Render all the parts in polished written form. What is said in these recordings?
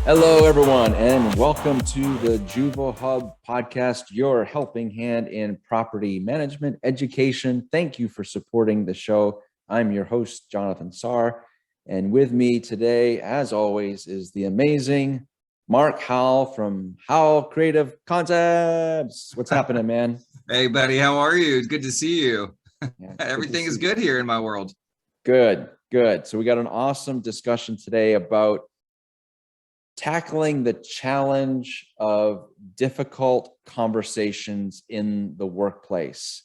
Hello, everyone, and welcome to the Juvo Hub podcast, your helping hand in property management education. Thank you for supporting the show. I'm your host, Jonathan Sarr, and with me today, as always, is the amazing Mark Howell from Howell Creative Concepts. What's happening, man? Hey, buddy, how are you? It's good to see you. Yeah, Everything is good here in my world. Good. So we got an awesome discussion today about tackling the challenge of difficult conversations in the workplace,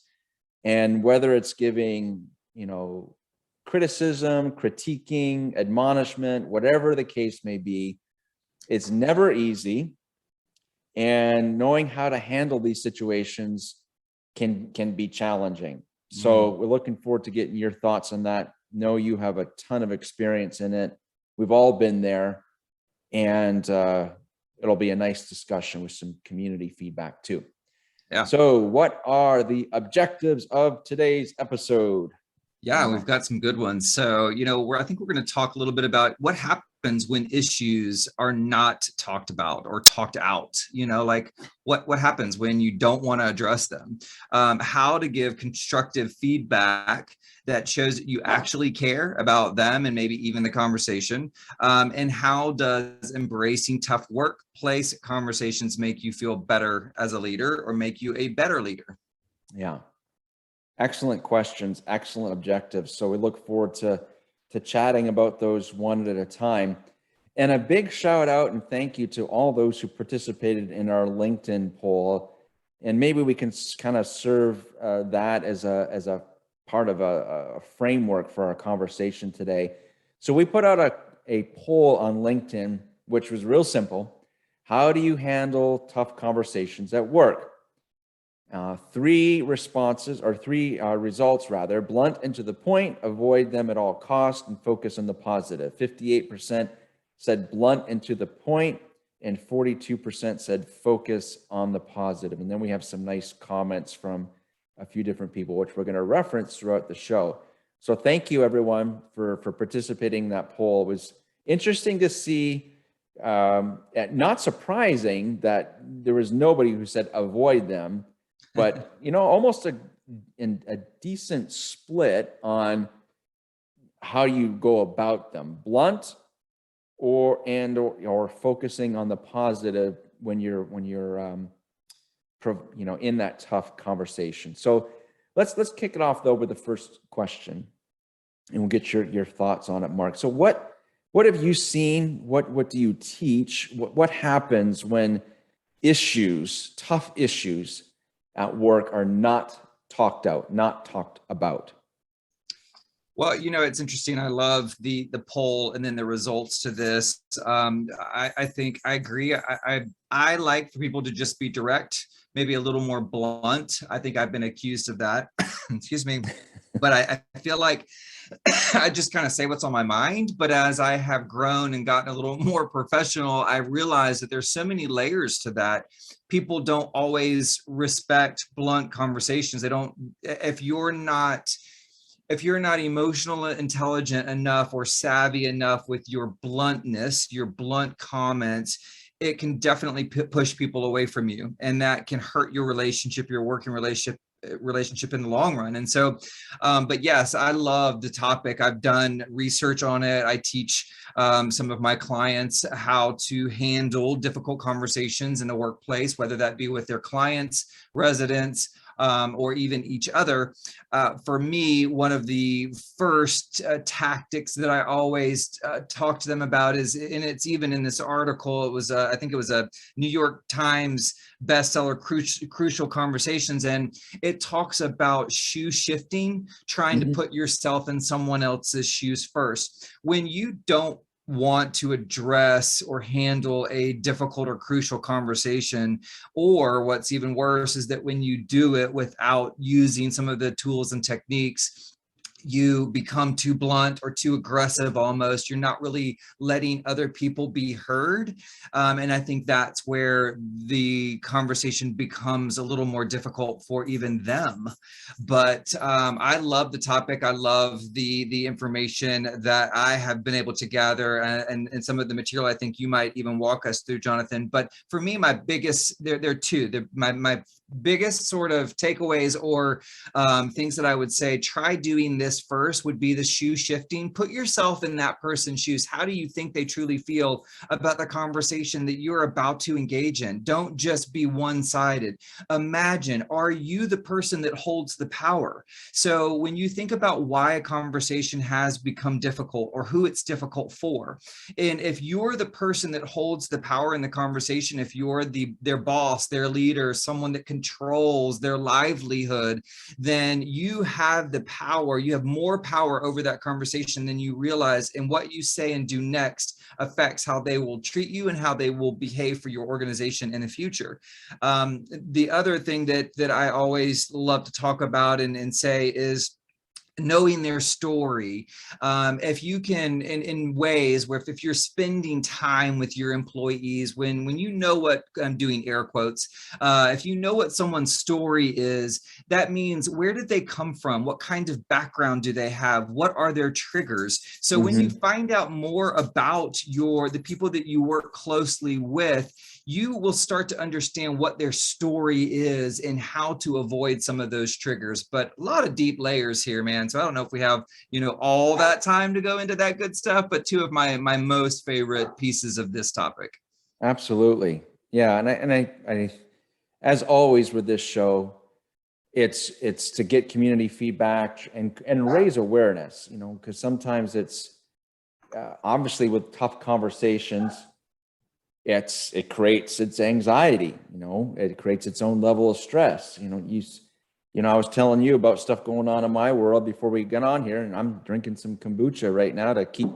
and whether it's giving, criticism, critiquing, admonishment, whatever the case may be, it's never easy. And knowing how to handle these situations can be challenging. So we're looking forward to getting your thoughts on that. Know you have a ton of experience in it. We've all been there. And it'll be a nice discussion with some community feedback too. Yeah. So what are the objectives of today's episode? Yeah, we've got some good ones. So, I think we're going to talk a little bit about what happens when issues are not talked about or talked out. Like what happens when you don't want to address them, how to give constructive feedback that shows that you actually care about them and maybe even the conversation, and how does embracing tough workplace conversations make you feel better as a leader or make you a better leader? Yeah. Excellent questions, excellent objectives. So we look forward to chatting about those one at a time. And a big shout out and thank you to all those who participated in our LinkedIn poll. And maybe we can kind of serve that as a part of a framework for our conversation today. So we put out a poll on LinkedIn, which was real simple. How do you handle tough conversations at work? Three results rather: blunt and to the point, avoid them at all costs, and focus on the positive. 58% said blunt and to the point, and 42% said focus on the positive. And then we have some nice comments from a few different people, which we're going to reference throughout the show. So thank you, everyone, for participating in that poll. It was interesting to see, not surprising that there was nobody who said avoid them, but almost a decent split on how you go about them: blunt or focusing on the positive when you're in that tough conversation. So let's kick it off though with the first question, and we'll get your thoughts on it, Mark. So what have you seen? What do you teach? What happens when tough issues at work are not talked about? Well, it's interesting. I love the poll and then the results to this. I think I agree. I like for people to just be direct, maybe a little more blunt. I think I've been accused of that. Excuse me. But I feel like I just kind of say what's on my mind. But as I have grown and gotten a little more professional, I realize that there's so many layers to that. People don't always respect blunt conversations. They don't. If you're not emotional, intelligent enough, or savvy enough with your bluntness, your blunt comments, it can definitely push people away from you, and that can hurt your relationship, your working relationship in the long run. And so, but yes, I love the topic. I've done research on it. I teach some of my clients how to handle difficult conversations in the workplace, whether that be with their clients, residents, or even each other. For me, one of the first tactics that I always talk to them about is, and it's even in this article, it was, I think it was a New York Times bestseller, Crucial Conversations. And it talks about shoe shifting, trying to put yourself in someone else's shoes first. When you don't want to address or handle a difficult or crucial conversation, or what's even worse is that when you do it without using some of the tools and techniques, you become too blunt or too aggressive almost. You're not really letting other people be heard. And I think that's where the conversation becomes a little more difficult for even them. But I love the topic. I love the information that I have been able to gather, and some of the material I think you might even walk us through, Jonathan. But for me, my biggest, there are two. My biggest sort of takeaways or things that I would say, try doing this first, would be the shoe shifting. Put yourself in that person's shoes. How do you think they truly feel about the conversation that you're about to engage in? Don't just be one-sided. Imagine, are you the person that holds the power? So when you think about why a conversation has become difficult or who it's difficult for, and if you're the person that holds the power in the conversation, if you're their boss, their leader, someone that controls their livelihood, then you have the power. You have more power over that conversation than you realize, and what you say and do next affects how they will treat you and how they will behave for your organization in the future. The other thing that I always love to talk about and say is knowing their story. If you can, in ways where if you're spending time with your employees, when you know what, I'm doing air quotes, if you know what someone's story is, that means where did they come from? What kind of background do they have? What are their triggers? So when you find out more about the people that you work closely with, you will start to understand what their story is and how to avoid some of those triggers. But a lot of deep layers here, man. So I don't know if we have, all that time to go into that good stuff, but two of my most favorite pieces of this topic. Absolutely. Yeah. And I as always with this show, it's to get community feedback and raise awareness, because sometimes it's obviously with tough conversations, it creates its anxiety, it creates its own level of stress. I was telling you about stuff going on in my world before we got on here, and I'm drinking some kombucha right now to keep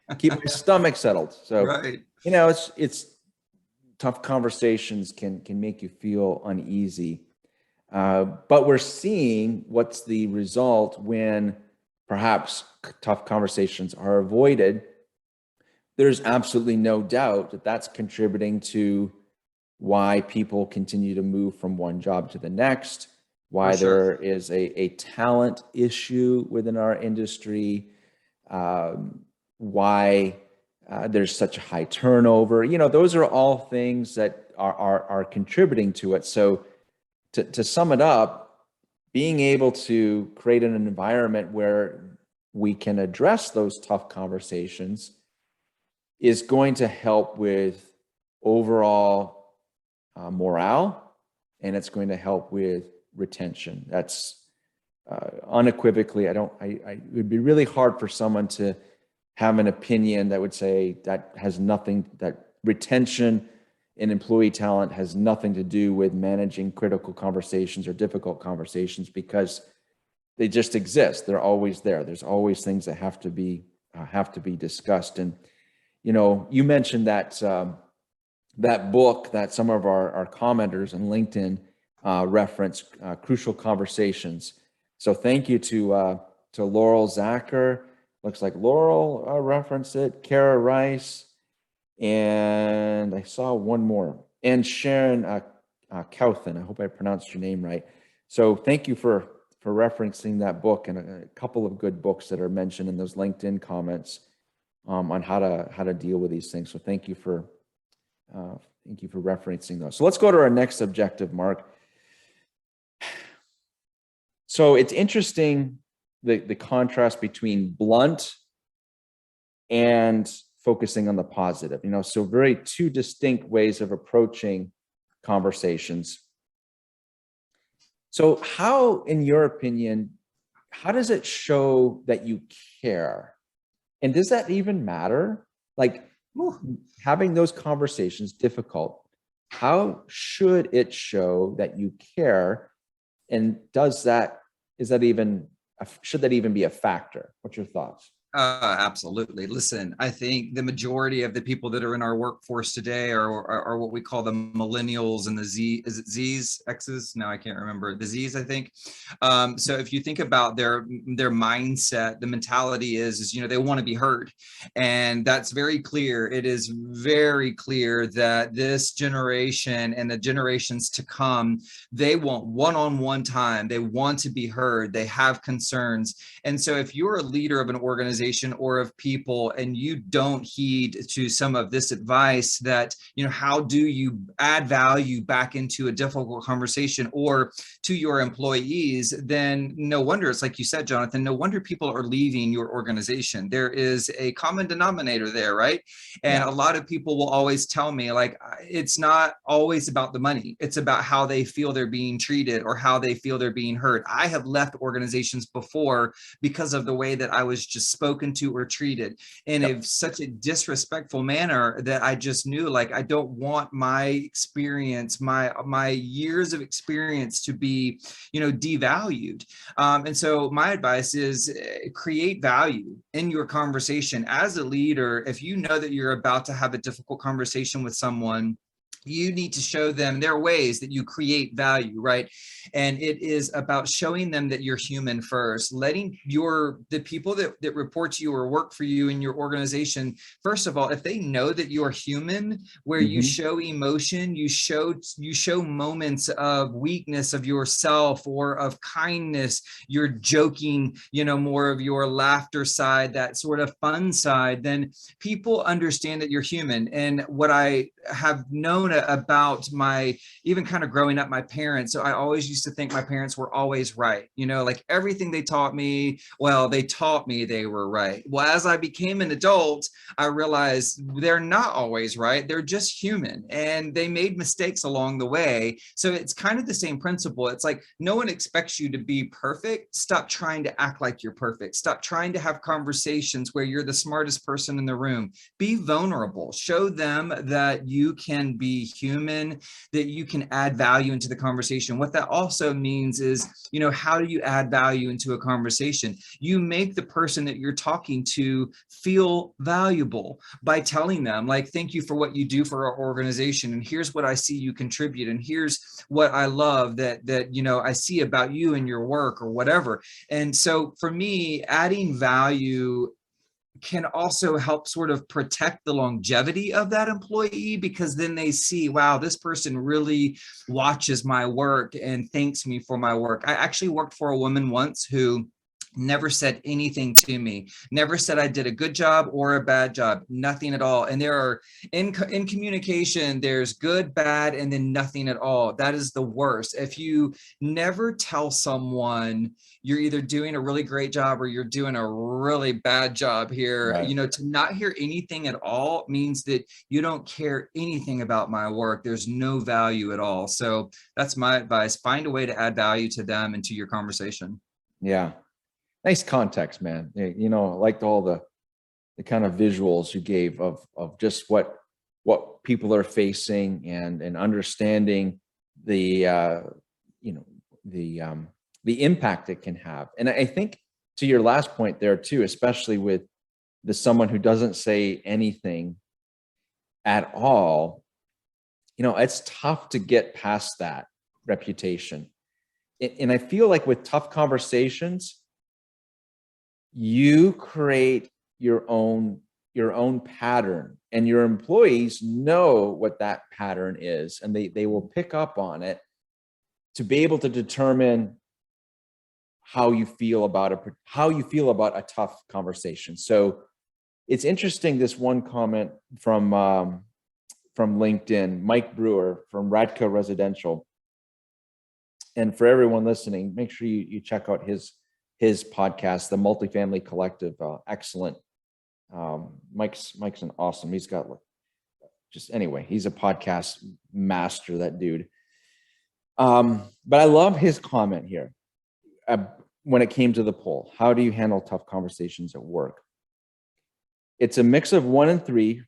my stomach settled. So, right. It's tough conversations can make you feel uneasy. But we're seeing what's the result when perhaps tough conversations are avoided. There's absolutely no doubt that that's contributing to why people continue to move from one job to the next, why there is a talent issue within our industry, why there's such a high turnover. Those are all things that are contributing to it. So to sum it up, being able to create an environment where we can address those tough conversations is going to help with overall morale, and it's going to help with retention. That's unequivocally, it would be really hard for someone to have an opinion that would say that retention and employee talent has nothing to do with managing critical conversations or difficult conversations, because they just exist. They're always there. There's always things that have to be discussed. And you mentioned that that book that some of our commenters on LinkedIn reference, Crucial Conversations. So thank you to Laurel Zacher. Looks like Laurel referenced it, Kara Rice, and I saw one more, and Sharon Couthen. I hope I pronounced your name right. So thank you for referencing that book, and a couple of good books that are mentioned in those LinkedIn comments on how to deal with these things. So thank you for referencing those. So let's go to our next objective, Mark. So it's interesting the contrast between blunt and focusing on the positive. So very two distinct ways of approaching conversations. So how, in your opinion, how does it show that you care? And does that even matter? Like, having those conversations difficult, how should it show that you care? And should that even be a factor? What's your thoughts? Absolutely. Listen, I think the majority of the people that are in our workforce today are what we call the millennials and the Z, is it Z's, X's? No, I can't remember. The Z's, I think. So if you think about their mindset, the mentality is, they want to be heard. And that's very clear. It is very clear that this generation and the generations to come, they want one-on-one time. They want to be heard. They have concerns. And so if you're a leader of an organization or of people and you don't heed to some of this advice that, how do you add value back into a difficult conversation or to your employees, then no wonder, it's like you said, Jonathan, no wonder people are leaving your organization. There is a common denominator there, right? And a lot of people will always tell me, like, it's not always about the money. It's about how they feel they're being treated or how they feel they're being heard. I have left organizations before because of the way that I was just spoken to or treated in such a disrespectful manner that I just knew, like, I don't want my experience, my years of experience to be, devalued. And so my advice is create value in your conversation as a leader. If you know that you're about to have a difficult conversation with someone, you need to show them their ways that you create value, right? And it is about showing them that you're human first, letting the people that report to you or work for you in your organization, first of all, if they know that you're human, where you show emotion, you show moments of weakness of yourself or of kindness, you're joking, more of your laughter side, that sort of fun side, then people understand that you're human. And what I have known about even kind of growing up, my parents. So I always used to think my parents were always right. Like everything they taught me, they taught me they were right. Well, as I became an adult, I realized they're not always right. They're just human and they made mistakes along the way. So it's kind of the same principle. It's like, no one expects you to be perfect. Stop trying to act like you're perfect. Stop trying to have conversations where you're the smartest person in the room. Be vulnerable. Show them that you can be human, that you can add value into the conversation. What that also means is, how do you add value into a conversation? You make the person that you're talking to feel valuable by telling them, like, thank you for what you do for our organization. And here's what I see you contribute. And here's what I love that I see about you and your work or whatever. And so for me, adding value can also help sort of protect the longevity of that employee, because then they see, wow, this person really watches my work and thanks me for my work. I actually worked for a woman once who never said anything to me, never said I did a good job or a bad job, nothing at all. And there are in communication, there's good, bad, and then nothing at all. That is the worst. If you never tell someone you're either doing a really great job or you're doing a really bad job here, to not hear anything at all means that you don't care anything about my work. There's no value at all. So that's my advice. Find a way to add value to them and to your conversation. Yeah. Nice context, man. I liked all the kind of visuals you gave of just what people are facing and understanding the impact it can have. And I think to your last point there too, especially with someone who doesn't say anything at all, it's tough to get past that reputation. And I feel like with tough conversations, you create your own pattern, and your employees know what that pattern is, and they will pick up on it to be able to determine how you feel about a tough conversation. So it's interesting, this one comment from LinkedIn, Mike Brewer from Radco Residential. And for everyone listening, make sure you check out his podcast, the Multifamily Collective. Excellent. Mike's an awesome. He's got he's a podcast master, that dude. But I love his comment here. When it came to the poll, how do you handle tough conversations at work? It's a mix of 1 and 3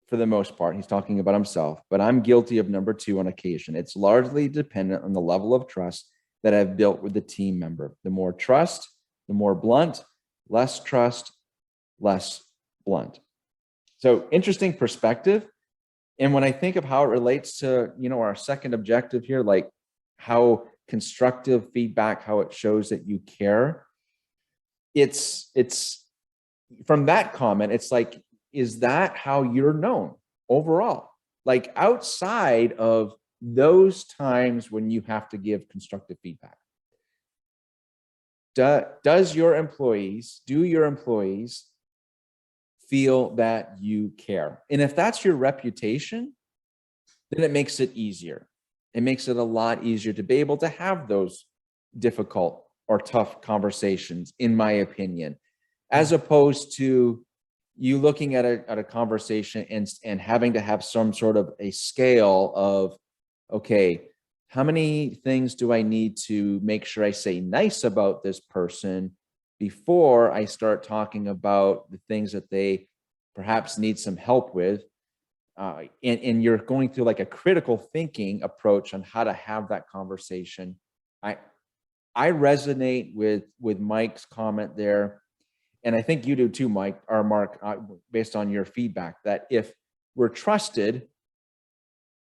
for the most part. He's talking about himself, but I'm guilty of number 2 on occasion. It's largely dependent on the level of trust that I've built with the team member. The more trust, the more blunt; less trust, less blunt. So interesting perspective. And when I think of how it relates to, our second objective here, like how constructive feedback, how it shows that you care, it's from that comment, it's like, is that how you're known overall? Like outside of those times when you have to give constructive feedback, do your employees feel that you care? And if that's your reputation, then it makes it easier. It makes it a lot easier to be able to have those difficult or tough conversations, in my opinion, as opposed to you looking at a conversation and having to have some sort of a scale of, okay, how many things do I need to make sure I say nice about this person before I start talking about the things that they perhaps need some help with? And you're going through like a critical thinking approach on how to have that conversation. I resonate with Mike's comment there. And I think you do too, Mike or Mark, based on your feedback, that if we're trusted,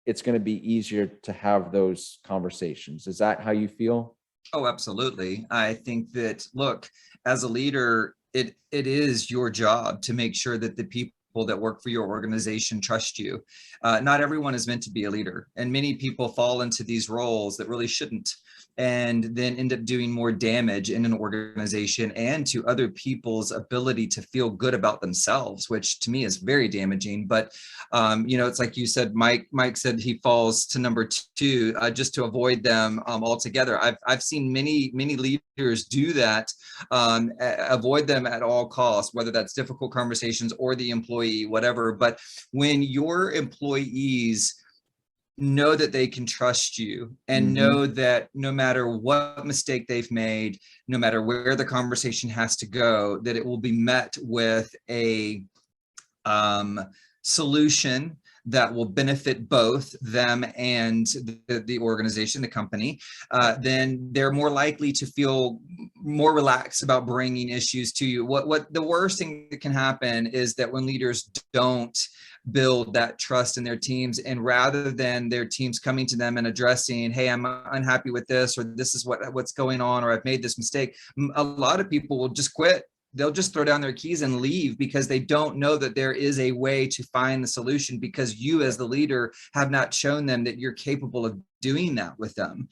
it's going to be easier to have those conversations. Is that how you feel? Oh, absolutely. I think that, look, as a leader, it is your job to make sure that the people that work for your organization trust you. Not everyone is meant to be a leader, and many people fall into these roles that really shouldn't, and then end up doing more damage in an organization and to other people's ability to feel good about themselves, which to me is very damaging. But it's like you said, Mike said he falls to number two, just to avoid them altogether. I've seen many leaders do that, avoid them at all costs, whether that's difficult conversations or the employee, whatever. But when your employees know that they can trust you and know that no matter what mistake they've made, no matter where the conversation has to go, that it will be met with a solution that will benefit both them and the organization, the company, then they're more likely to feel more relaxed about bringing issues to you. What the worst thing that can happen is that when leaders don't build that trust in their teams, and rather than their teams coming to them and addressing, hey, I'm unhappy with this, or this is what's going on, or I've made this mistake, a lot of people will just quit. They'll just throw down their keys and leave because they don't know that there is a way to find the solution, because you as the leader have not shown them that you're capable of doing that with them.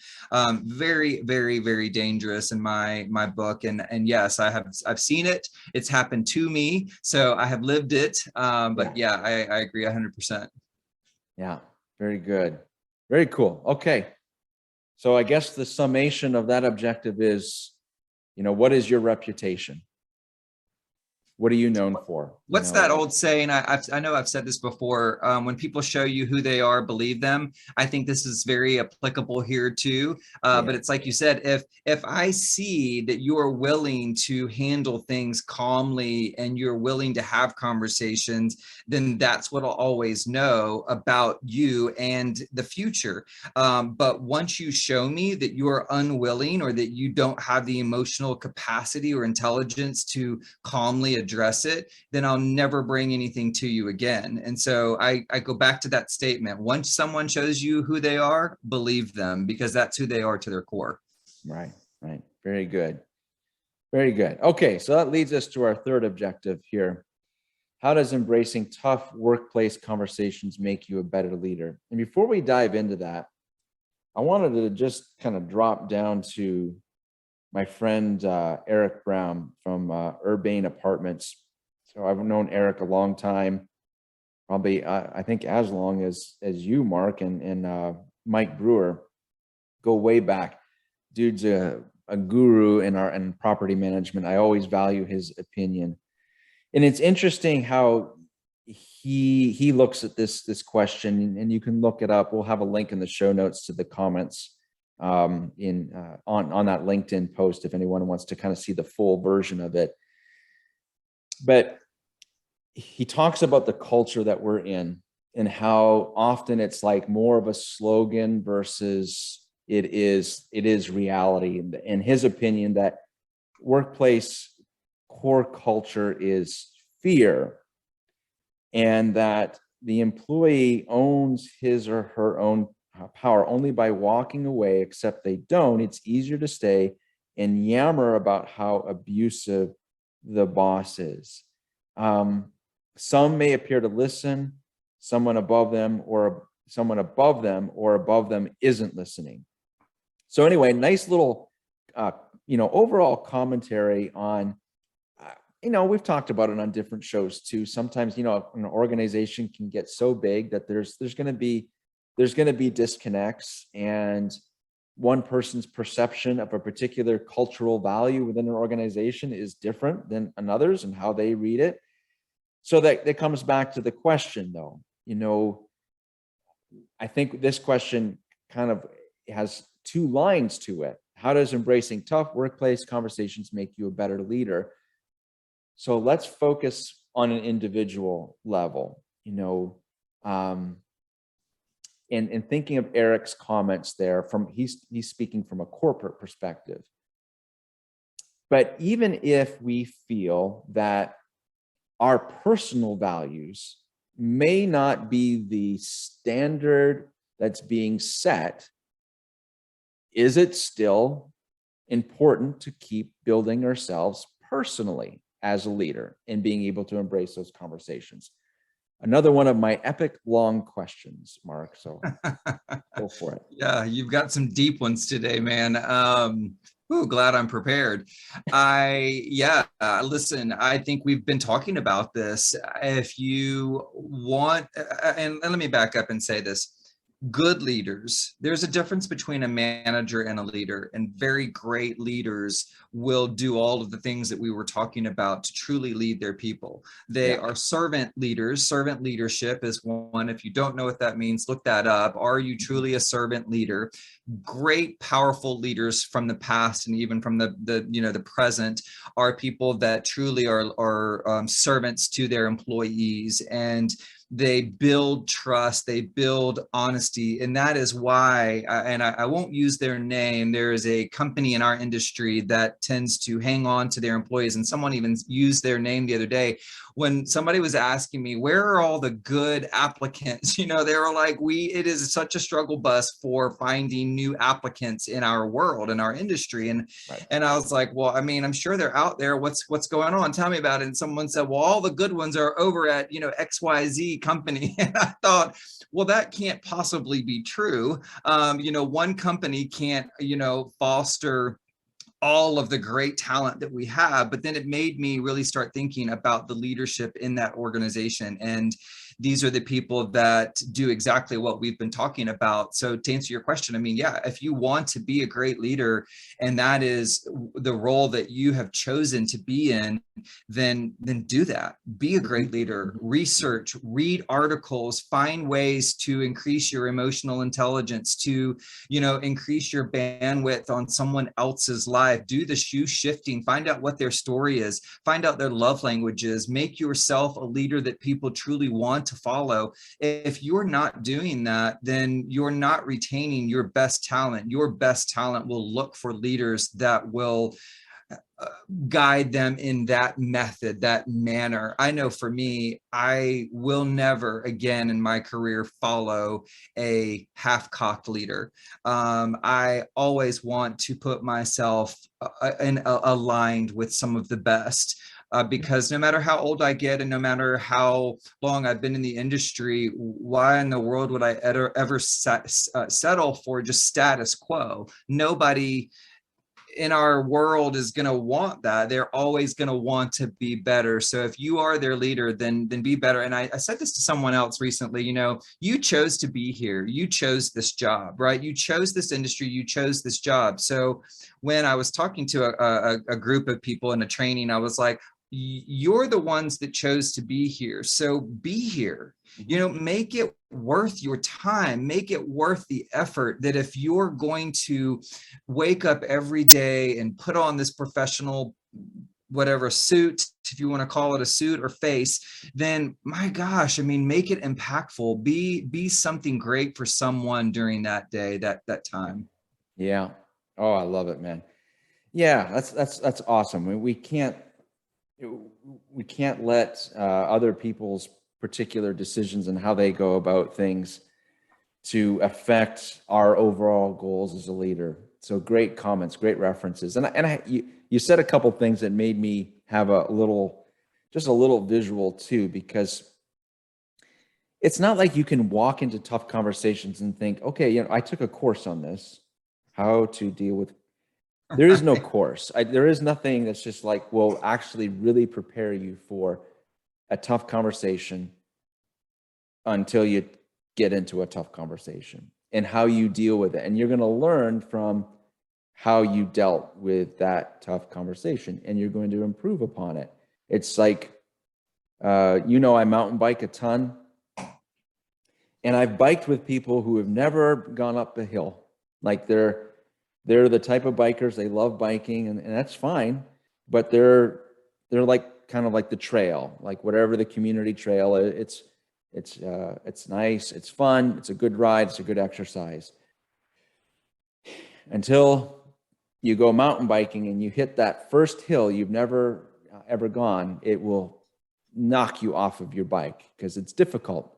Very, very, very dangerous in my book. And yes, I've seen it. It's happened to me. So I have lived it. But yeah, I agree 100%. Yeah, very good. Very cool. Okay. So I guess the summation of that objective is, what is your reputation? What are you known for? What's that old saying? I know I've said this before. When people show you who they are, believe them. I think this is very applicable here too. But it's like you said, if I see that you are willing to handle things calmly and you're willing to have conversations, then that's what I'll always know about you and the future. But once you show me that you are unwilling, or that you don't have the emotional capacity or intelligence to calmly address it, then I'll never bring anything to you again. And so I go back to that statement. Once someone shows you who they are, believe them, because that's who they are to their core. Right. Very good. Very good. Okay, so that leads us to our third objective here. How does embracing tough workplace conversations make you a better leader? And before we dive into that, I wanted to just kind of drop down to my friend Eric Brown from Urbane Apartments. So I've known Eric a long time, probably I think as long as you, Mark, and Mike Brewer. Go way back. Dude's a guru in property management. I always value his opinion, and it's interesting how he looks at this question, and you can look it up. We'll have a link in the show notes to the comments on that LinkedIn post if anyone wants to kind of see the full version of it. But he talks about the culture that we're in and how often it's like more of a slogan versus it is reality. And his opinion that workplace core culture is fear, and that the employee owns his or her own power only by walking away, except they don't, it's easier to stay and yammer about how abusive the boss is. Some may appear to listen, someone above them or above them isn't listening. So anyway, nice little, overall commentary on, we've talked about it on different shows too. Sometimes, an organization can get so big that there's going to be disconnects, and one person's perception of a particular cultural value within an organization is different than another's and how they read it. So that comes back to the question though, I think this question kind of has two lines to it. How does embracing tough workplace conversations make you a better leader? So let's focus on an individual level, and thinking of Eric's comments there, he's speaking from a corporate perspective. But even if we feel that our personal values may not be the standard that's being set, is it still important to keep building ourselves personally as a leader and being able to embrace those conversations? Another one of my epic long questions, Mark. So go for it. Yeah, you've got some deep ones today, man. Glad I'm prepared. Listen, I think we've been talking about this. If you want, and let me back up and say this. Good leaders, there's a difference between a manager and a leader, and very great leaders will do all of the things that we were talking about to truly lead their people. They are servant leaders. Servant leadership is one. If you don't know what that means, look that up. Are you truly a servant leader? Great, powerful leaders from the past and even from the present are people that truly are servants to their employees, and they build trust, they build honesty. And that is why, and I won't use their name, there is a company in our industry that tends to hang on to their employees. And someone even used their name the other day when somebody was asking me, where are all the good applicants? They were like, it is such a struggle bus for finding new applicants in our world, in our industry. And I was like, well, I'm sure they're out there. What's going on? Tell me about it. And someone said, well, all the good ones are over at, XYZ company. And I thought, well, that can't possibly be true. One company can't, foster all of the great talent that we have. But then it made me really start thinking about the leadership in that organization. And these are the people that do exactly what we've been talking about. So to answer your question, if you want to be a great leader, and that is the role that you have chosen to be in, then do that. Be a great leader. Research, read articles, find ways to increase your emotional intelligence, to, increase your bandwidth on someone else's life. Do the shoe shifting, find out what their story is, find out their love languages, make yourself a leader that people truly want to follow. If you're not doing that, then you're not retaining your best talent. Your best talent will look for leaders that will guide them in that method, that manner. I know for me, I will never again in my career follow a half-cocked leader. I always want to put myself aligned with some of the best. Because no matter how old I get and no matter how long I've been in the industry, why in the world would I ever settle for just status quo? Nobody in our world is going to want that. They're always going to want to be better. So if you are their leader, then be better. And I said this to someone else recently, you chose to be here. You chose this job, right? You chose this industry. You chose this job. So when I was talking to a group of people in a training, I was like, you're the ones that chose to be here. So be here, make it worth your time, make it worth the effort. That if you're going to wake up every day and put on this professional, whatever suit, if you want to call it a suit or face, then my gosh, make it impactful, be something great for someone during that day, that time. Yeah. Oh, I love it, man. Yeah, that's awesome. We can't, we can't let other people's particular decisions and how they go about things to affect our overall goals as a leader. So great comments, great references. You said a couple things that made me have just a little visual too, because it's not like you can walk into tough conversations and think, okay, I took a course on this, how to deal with. There is no course. There is nothing that's just like, will actually really prepare you for a tough conversation until you get into a tough conversation and how you deal with it. And you're going to learn from how you dealt with that tough conversation, and you're going to improve upon it. It's like, I mountain bike a ton, and I've biked with people who have never gone up a hill. Like they're the type of bikers, they love biking, and that's fine, but they're like kind of like the trail, like whatever the community trail, it's nice, it's fun, it's a good ride, it's a good exercise. Until you go mountain biking and you hit that first hill you've never ever gone, it will knock you off of your bike because it's difficult.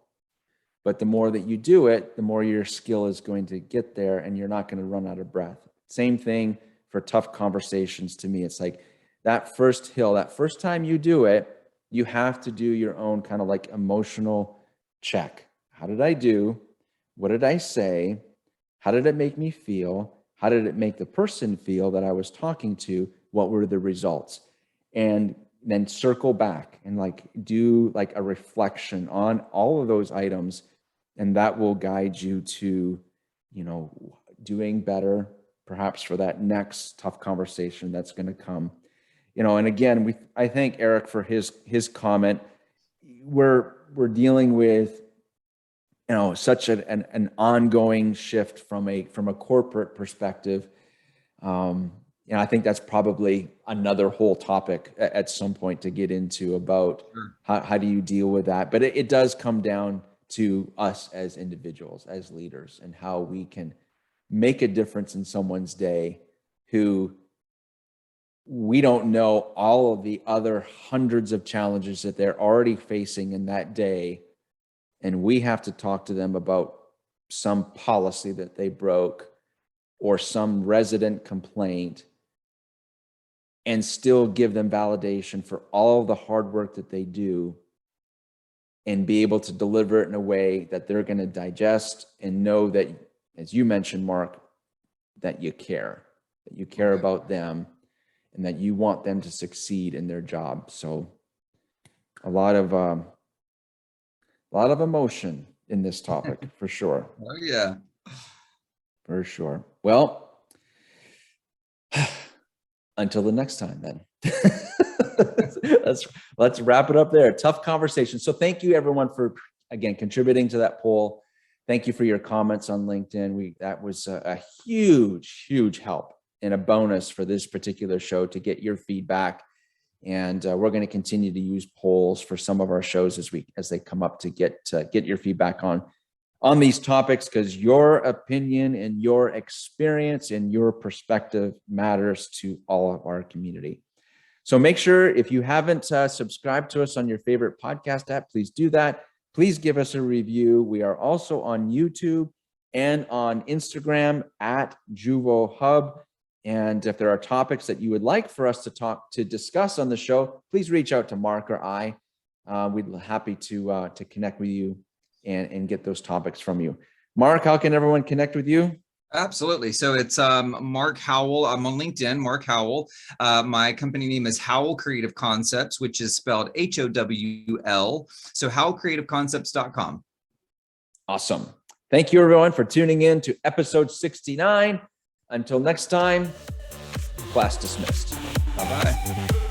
But the more that you do it, the more your skill is going to get there, and you're not going to run out of breath. Same thing for tough conversations. To me, it's like that first hill, that first time you do it, you have to do your own kind of like emotional check. How did I do? What did I say? How did it make me feel? How did it make the person feel that I was talking to? What were the results? And then circle back and like do like a reflection on all of those items. And that will guide you to, doing better, perhaps for that next tough conversation that's going to come. And again, I thank Eric for his comment. We're dealing with such an ongoing shift from a corporate perspective. I think that's probably another whole topic at some point to get into about how do you deal with that. But it does come down to us as individuals, as leaders, and how we can make a difference in someone's day who we don't know all of the other hundreds of challenges that they're already facing in that day. And we have to talk to them about some policy that they broke or some resident complaint, and still give them validation for all of the hard work that they do, and be able to deliver it in a way that they're going to digest and know that, as you mentioned, Mark, that you care about them, and that you want them to succeed in their job. So a lot of emotion in this topic for sure. Oh yeah, for sure. Well, until the next time then. let's wrap it up there. Tough conversation. So thank you everyone for, again, contributing to that poll. Thank you for your comments on LinkedIn. That was a huge help and a bonus for this particular show to get your feedback. And we're going to continue to use polls for some of our shows as they come up to get your feedback on these topics, because your opinion and your experience and your perspective matters to all of our community. So make sure, if you haven't subscribed to us on your favorite podcast app, please do that. Please give us a review. We are also on YouTube and on Instagram at Juvo Hub. And if there are topics that you would like for us to discuss on the show, please reach out to Mark or I. We'd be happy to connect with you and get those topics from you. Mark, how can everyone connect with you? Absolutely. So it's Mark Howell. I'm on LinkedIn, Mark Howell. My company name is Howell Creative Concepts, which is spelled H-O-W-L. So howellcreativeconcepts.com. Awesome. Thank you, everyone, for tuning in to episode 69. Until next time, class dismissed. Bye-bye.